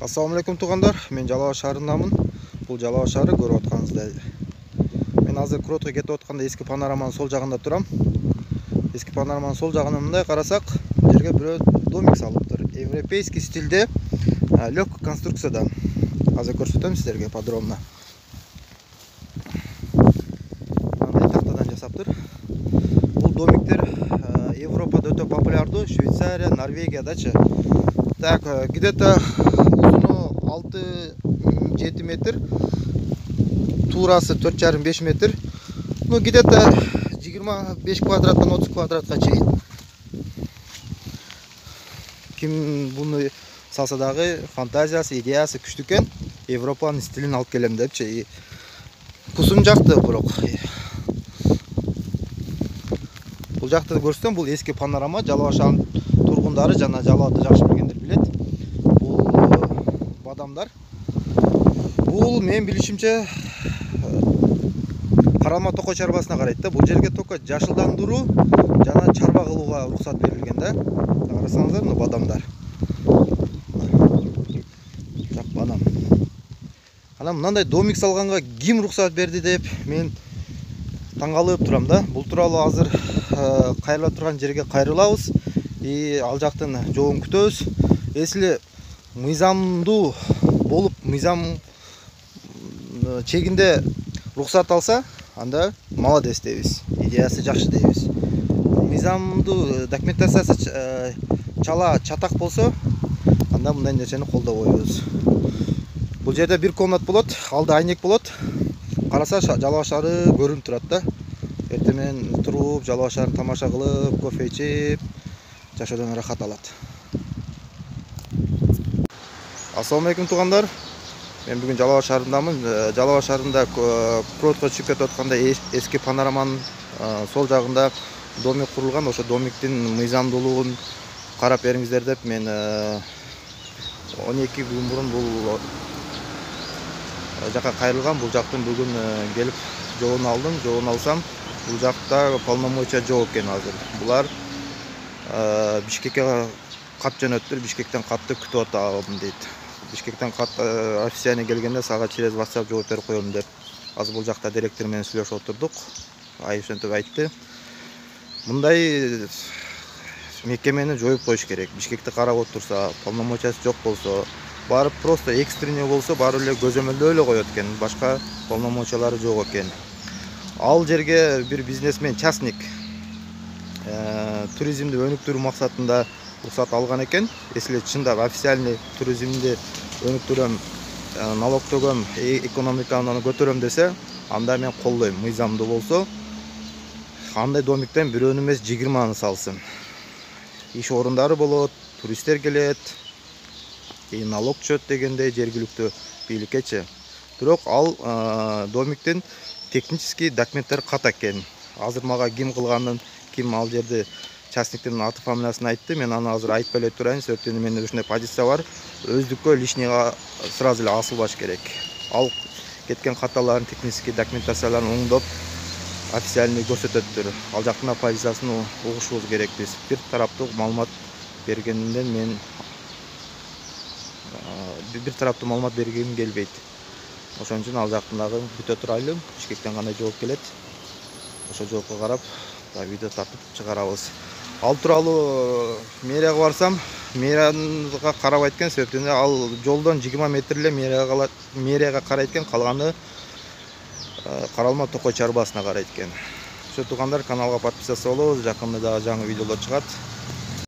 Assalamu alaikum туғандар. Мен Жалал Абад шаарындамын. Бұл Жалал Абад шаары көріп отқаныңыздай. Мен азыр Кротко кетіп отқанда ескі панораманың сол жағында тұрам. Ескі панораманың сол жағына мындай қарасақ, жерге біреу домик салып тұр. Европейский стилде, легкий конструкцияда. Азыр көрсетемін сіздерге подробно. Мындай тақтадан жасап тұр. Бұл домиктер Европада өте популярды. Швейцария, Норвегиядачы. Так, где-то 6-7 метр, турасы 4,5 метр. Ну, где-то 25 квадраттан 30 квадратқа чейин. Ким буны салса дагы фантазиясы, идеясы күчтүү экен. Европанын стилин алып келем депчи. Кусум жакты бирок. Бул жакты көрсөм, бул эски панорама. Жалал Абад шаарынын тургундары жана Жалал Абадты жакшы билгендер билет. Адамдар. Бұл мен билишимче Каралма Токой чарбасына карайт да. Бул жерге только жашылдандыруу жана чарба кылууга уруксат берилген да. Карасаңыздар, мына бадамдар. Жак бадам. Ана мындай домик салганга ким уруксат берди деп мен таң калып турам да. Бул тууралуу азыр кайрыла турган жерге кайрылабыз. Ал жактын жолун күтөбүз. Если мыйзамдуу болуп, мыйзам чегинде рухсат алса, анда молодец дейбиз. Идеясы жакшы дейбиз. Мыйзамдуу документациясы чала чатак болсо, анда мындай нерсени колдой койбойбуз. Бул жерде бир комнат болот, алда айнек болот. Караса Жалал Абад шаары көрүнүп турат да. Эртең менен туруп, Жалал Абад шаарын тамаша кылып, кофе ичип, жашоодон рахат алат. Assalamu alaikum туғандар. Мен бүгін Жалал Абад шаарындамын. Жалал Абад шаарында Кротко чыгып кетип атканда эски панораманын сол жагында домик курулган. Ошо домиктин мыйзамдуулугун карап бериңиздер деп мен 12 күн мурун бул жака кайрылган. Бул жактын бүгүн келип жолун алдым. Жолун алсам, бул жакта полномочия жок экен азыр. Булар Бишкекке кат жөнөттүр. Бишкектен катты күтүп атабын дейт. Бишкектен кат официально келгенде сага через WhatsApp жооп берип коем деп. Азыр бул жакта директор менен сүйлөшүп отурдук. Ошентип айтты. Мындай мекемени жоюп коюш керек. Бишкекти карап отурса, полномочиясы жок болсо, барып просто экстренный болсо, барып эле көзөмөлдөп эле коет экен. Башка полномочиялары жок экен. Ал жерге бир бизнесмен, частник туризмди өнүктүрүү максатында рухсат алган экен. Если чындап официальный туризмди өнүктүрөм, налог төгөм, экономиканы көтөрөм десе, анда мен колдойм. Мыйзамдуу болсо, андай домиктен бирөөнү эмес 20-ны салсын. Иш орундары болот, туристтер келет, налог чөт дегендей жергиликтүү бийликкечи. Бирок ал домиктин технический документтери кат экен. Азыр мага ким кылганын, ким ал жерде частниктин аты фамилиясын айтты. Мен аны азыр айтпай эле турайын, себептен менде ушундай позиция бар. Өздүккө лишнийга сразу эле асылбаш керек. Ал кеткен каталарын, технический документацияларын оңдоп, официальный көрсөтөттүр. Ал жактын позициясын угушубуз керек биз. Бир тараптуу маалымат бергенден мен бир тараптуу маалымат бергим келбейт. Ошон үчүн ал жактындагы күтө турайлы. Бишкектен кандай жооп келет? Ошо жоопко карап, видео тартып чыгарабыз. Ал тууралуу мэрияга барсам, мэрияга карап айткан, себептен ал жолдон 20 метр эле мэрияга карайт экен, калганы Каралма Токой чарбасына карайт экен. Ошо тугандар, каналга подписаться болобуз, жакында дагы жаңы видеолор чыгат.